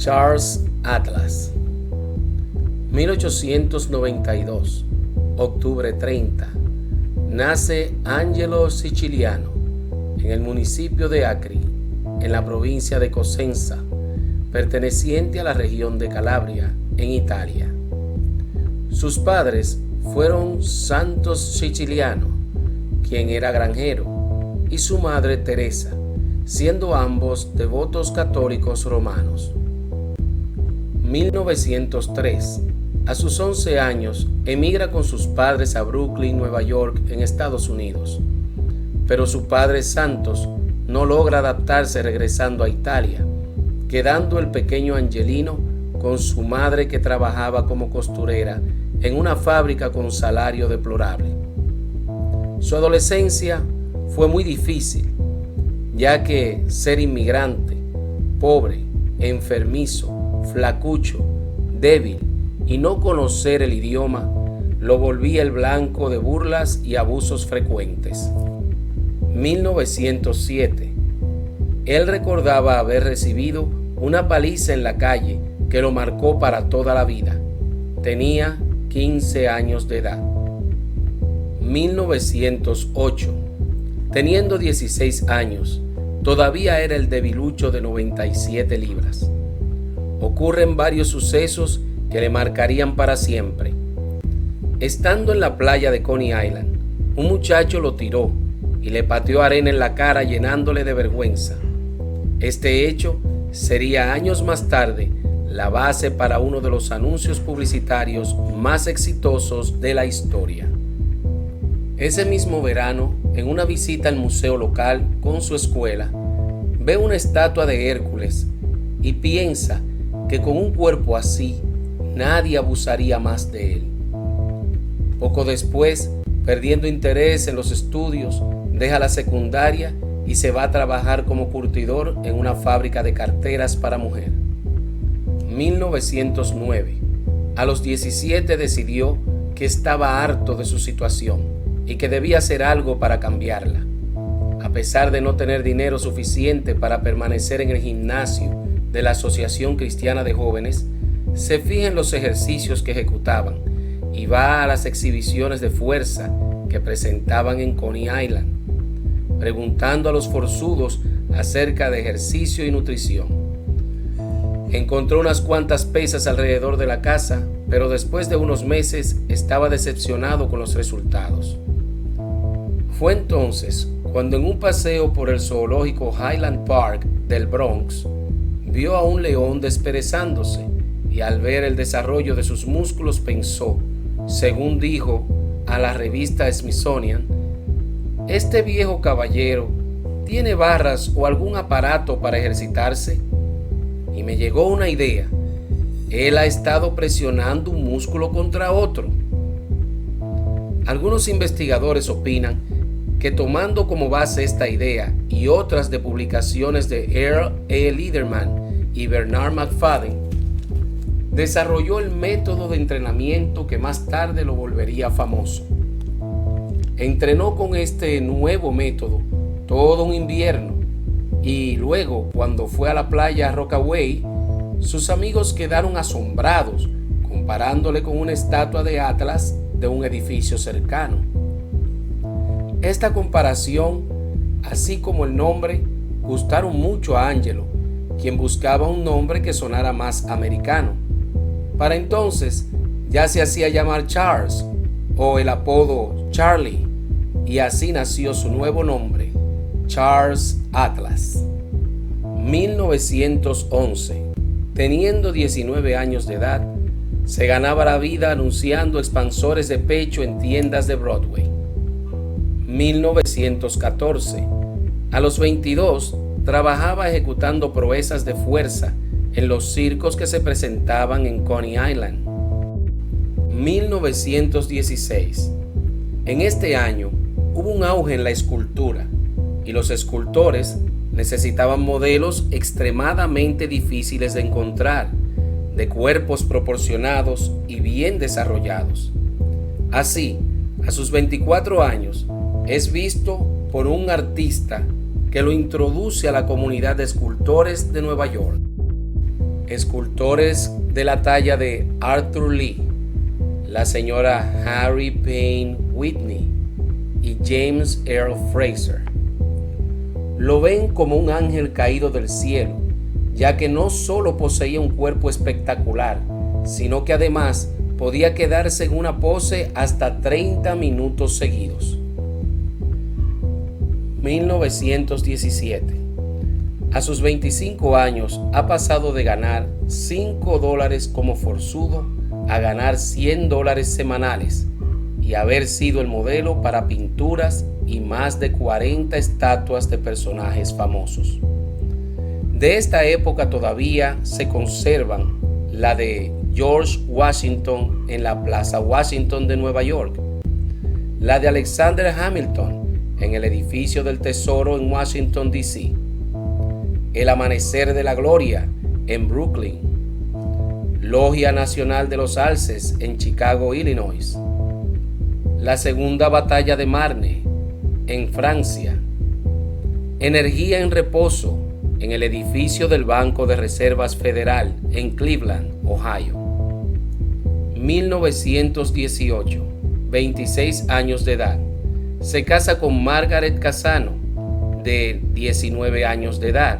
Charles Atlas. 1892, octubre 30, nace Angelo Siciliano en el municipio de Acri, en la provincia de Cosenza, perteneciente a la región de Calabria, en Italia. Sus padres fueron Santos Siciliano, quien era granjero, y su madre Teresa, siendo ambos devotos católicos romanos. 1903, a sus 11 años, emigra con sus padres a Brooklyn, Nueva York, en Estados Unidos. Pero su padre Santos no logra adaptarse regresando a Italia, quedando el pequeño Angelino con su madre, que trabajaba como costurera en una fábrica con salario deplorable. Su adolescencia fue muy difícil, ya que ser inmigrante, pobre, enfermizo, flacucho, débil y no conocer el idioma lo volvía el blanco de burlas y abusos frecuentes. 1907. Él recordaba haber recibido una paliza en la calle que lo marcó para toda la vida. Tenía 15 años de edad. 1908. Teniendo 16 años, todavía era el debilucho de 97 libras. Ocurren varios sucesos que le marcarían para siempre. Estando en la playa de Coney Island, un muchacho lo tiró y le pateó arena en la cara, llenándole de vergüenza. Este hecho sería años más tarde la base para uno de los anuncios publicitarios más exitosos de la historia. Ese mismo verano, en una visita al museo local con su escuela, ve una estatua de Hércules y piensa que con un cuerpo así nadie abusaría más de él. Poco después, perdiendo interés en los estudios, deja la secundaria y se va a trabajar como curtidor en una fábrica de carteras para mujer. 1909. A los 17 decidió que estaba harto de su situación y que debía hacer algo para cambiarla. A pesar de no tener dinero suficiente para permanecer en el gimnasio de la Asociación Cristiana de Jóvenes, se fija en los ejercicios que ejecutaban y va a las exhibiciones de fuerza que presentaban en Coney Island, preguntando a los forzudos acerca de ejercicio y nutrición. Encontró unas cuantas pesas alrededor de la casa, pero después de unos meses estaba decepcionado con los resultados. Fue entonces cuando, en un paseo por el zoológico Highland Park del Bronx, vio a un león desperezándose y, al ver el desarrollo de sus músculos, pensó, según dijo a la revista Smithsonian: «Este viejo caballero tiene barras o algún aparato para ejercitarse». Y me llegó una idea: él ha estado presionando un músculo contra otro. Algunos investigadores opinan que, tomando como base esta idea y otras de publicaciones de Earl E. Liederman y Bernard McFadden, desarrolló el método de entrenamiento que más tarde lo volvería famoso. Entrenó con este nuevo método todo un invierno y luego, cuando fue a la playa Rockaway, sus amigos quedaron asombrados comparándole con una estatua de Atlas de un edificio cercano. Esta comparación, así como el nombre, gustaron mucho a Angelo, quien buscaba un nombre que sonara más americano. Para entonces ya se hacía llamar Charles, o el apodo Charlie, y así nació su nuevo nombre, Charles Atlas. 1911. Teniendo 19 años de edad, se ganaba la vida anunciando expansores de pecho en tiendas de Broadway. 1914. A los 22, trabajaba ejecutando proezas de fuerza en los circos que se presentaban en Coney Island. 1916. En este año hubo un auge en la escultura y los escultores necesitaban modelos extremadamente difíciles de encontrar, de cuerpos proporcionados y bien desarrollados. Así, a sus 24 años, es visto por un artista que lo introduce a la comunidad de escultores de Nueva York. Escultores de la talla de Arthur Lee, la señora Harry Payne Whitney y James Earl Fraser lo ven como un ángel caído del cielo, ya que no solo poseía un cuerpo espectacular, sino que además podía quedarse en una pose hasta 30 minutos seguidos. 1917. A sus 25 años ha pasado de ganar $5 como forzudo a ganar $100 semanales y haber sido el modelo para pinturas y más de 40 estatuas de personajes famosos. De esta época todavía se conservan la de George Washington en la Plaza Washington de Nueva York, la de Alexander Hamilton en el edificio del Tesoro en Washington, D.C., el Amanecer de la Gloria en Brooklyn, Logia Nacional de los Alces en Chicago, Illinois, la Segunda Batalla de Marne en Francia, Energía en Reposo en el edificio del Banco de Reservas Federal en Cleveland, Ohio. 1918, 26 años de edad, se casa con Margaret Casano, de 19 años de edad.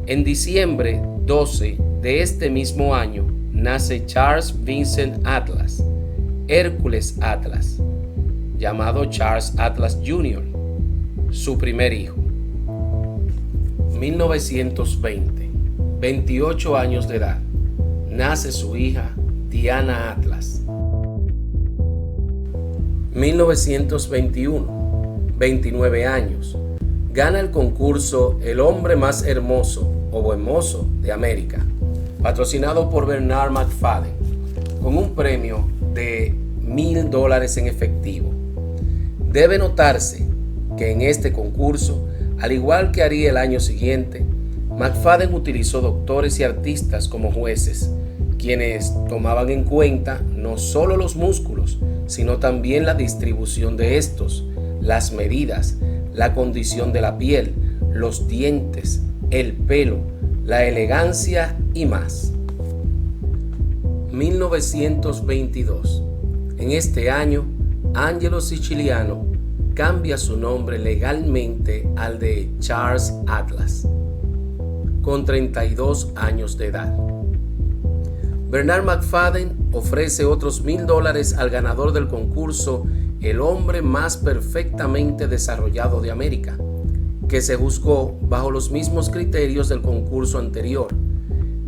En diciembre 12 de este mismo año nace Charles Vincent Atlas, Hércules Atlas, llamado Charles Atlas Jr., su primer hijo. 1920, 28 años de edad, nace su hija Diana Atlas. 1921, 29 años, gana el concurso El Hombre Más Hermoso o Buen Mozo de América, patrocinado por Bernard McFadden, con un premio de $1,000 en efectivo. Debe notarse que en este concurso, al igual que haría el año siguiente, McFadden utilizó doctores y artistas como jueces, quienes tomaban en cuenta no solo los músculos, sino también la distribución de estos, las medidas, la condición de la piel, los dientes, el pelo, la elegancia y más. 1922. En este año, Angelo Siciliano cambia su nombre legalmente al de Charles Atlas, con 32 años de edad. Bernard McFadden ofrece otros $1,000 al ganador del concurso El Hombre Más Perfectamente Desarrollado de América, que se juzgó bajo los mismos criterios del concurso anterior.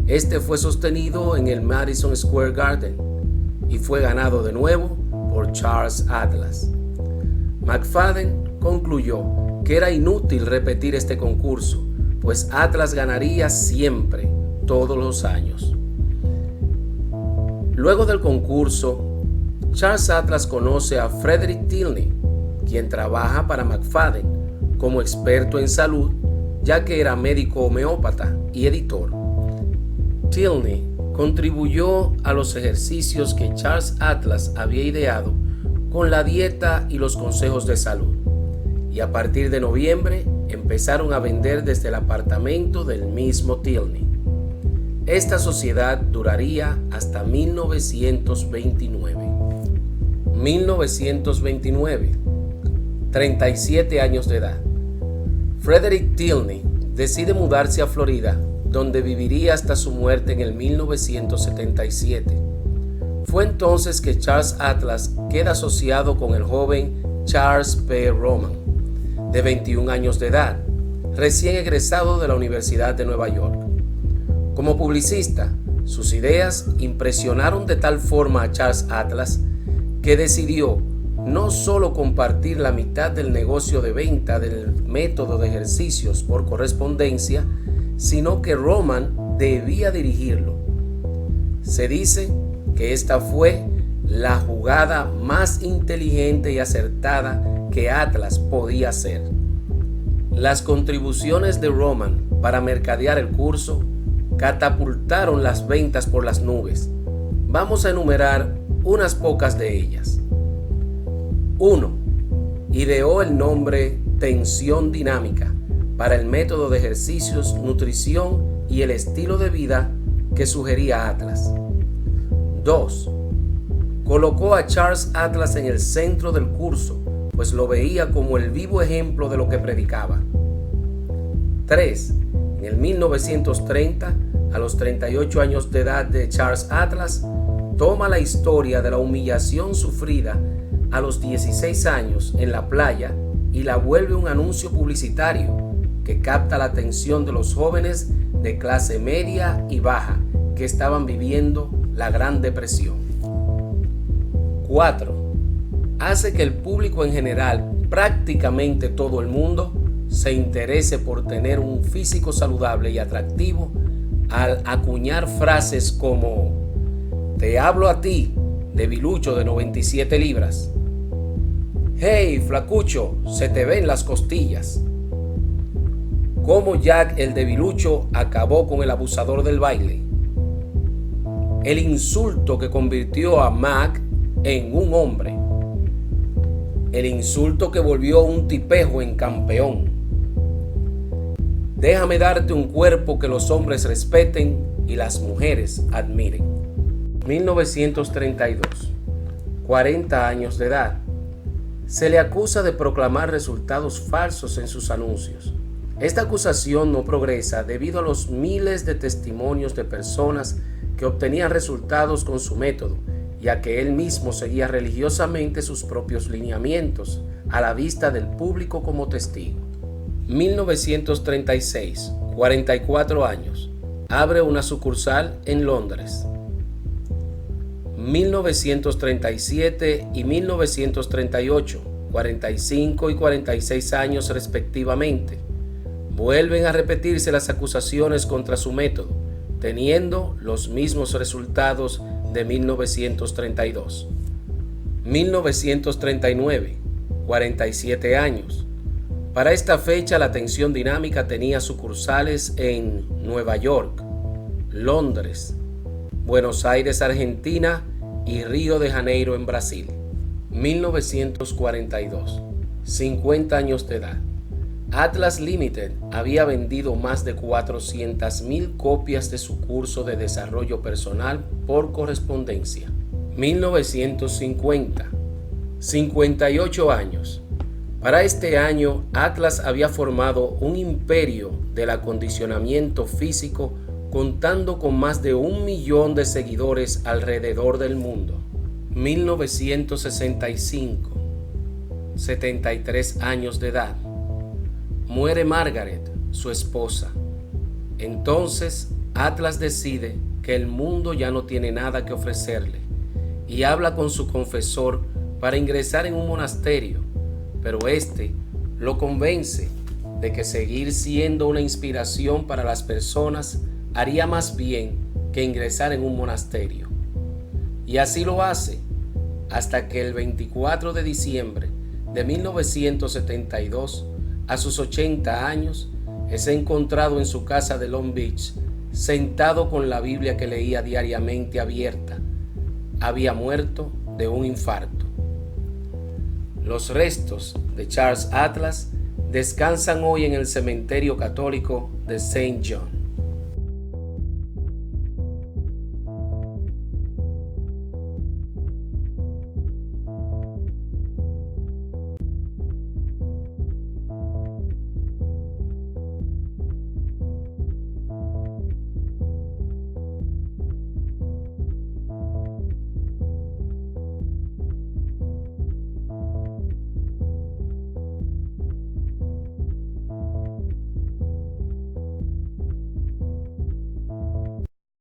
Este fue sostenido en el Madison Square Garden y fue ganado de nuevo por Charles Atlas. McFadden concluyó que era inútil repetir este concurso, pues Atlas ganaría siempre, todos los años. Luego del concurso, Charles Atlas conoce a Frederick Tilney, quien trabaja para McFadden como experto en salud, ya que era médico homeópata y editor. Tilney contribuyó a los ejercicios que Charles Atlas había ideado con la dieta y los consejos de salud, y a partir de noviembre empezaron a vender desde el apartamento del mismo Tilney. Esta sociedad duraría hasta 1929. 1929, 37 años de edad. Frederick Tilney decide mudarse a Florida, donde viviría hasta su muerte en el 1977. Fue entonces que Charles Atlas queda asociado con el joven Charles P. Roman, de 21 años de edad, recién egresado de la Universidad de Nueva York. Como publicista, sus ideas impresionaron de tal forma a Charles Atlas que decidió no solo compartir la mitad del negocio de venta del método de ejercicios por correspondencia, sino que Roman debía dirigirlo. Se dice que esta fue la jugada más inteligente y acertada que Atlas podía hacer. Las contribuciones de Roman para mercadear el curso catapultaron las ventas por las nubes. Vamos a enumerar unas pocas de ellas. 1. Ideó el nombre Tensión Dinámica para el método de ejercicios, nutrición y el estilo de vida que sugería Atlas. 2. Colocó a Charles Atlas en el centro del curso, pues lo veía como el vivo ejemplo de lo que predicaba. 3. En el 1930, a los 38 años de edad de Charles Atlas, toma la historia de la humillación sufrida a los 16 años en la playa y la vuelve un anuncio publicitario que capta la atención de los jóvenes de clase media y baja que estaban viviendo la Gran Depresión. 4. Hace que el público en general, prácticamente todo el mundo, se interese por tener un físico saludable y atractivo al acuñar frases como: te hablo a ti, debilucho de 97 libras. Hey, flacucho, se te ven las costillas. Cómo Jack el debilucho acabó con el abusador del baile. El insulto que convirtió a Mac en un hombre. El insulto que volvió un tipejo en campeón. Déjame darte un cuerpo que los hombres respeten y las mujeres admiren. 1932. 40 años de edad. Se le acusa de proclamar resultados falsos en sus anuncios. Esta acusación no progresa debido a los miles de testimonios de personas que obtenían resultados con su método, ya que él mismo seguía religiosamente sus propios lineamientos a la vista del público como testigo. 1936, 44 años, abre una sucursal en Londres. 1937 y 1938, 45 y 46 años respectivamente, vuelven a repetirse las acusaciones contra su método, teniendo los mismos resultados de 1932. 1939, 47 años. Para esta fecha, la Atención Dinámica tenía sucursales en Nueva York, Londres, Buenos Aires, Argentina y Río de Janeiro en Brasil. 1942, 50 años de edad. Atlas Limited había vendido más de 400,000 copias de su curso de desarrollo personal por correspondencia. 1950, 58 años. Para este año, Atlas había formado un imperio del acondicionamiento físico, contando con más de 1 millón de seguidores alrededor del mundo. 1965, 73 años de edad. Muere Margaret, su esposa. Entonces, Atlas decide que el mundo ya no tiene nada que ofrecerle y habla con su confesor para ingresar en un monasterio, pero este lo convence de que seguir siendo una inspiración para las personas haría más bien que ingresar en un monasterio. Y así lo hace, hasta que el 24 de diciembre de 1972, a sus 80 años, es encontrado en su casa de Long Beach, sentado con la Biblia que leía diariamente abierta. Había muerto de un infarto. Los restos de Charles Atlas descansan hoy en el cementerio católico de St. John.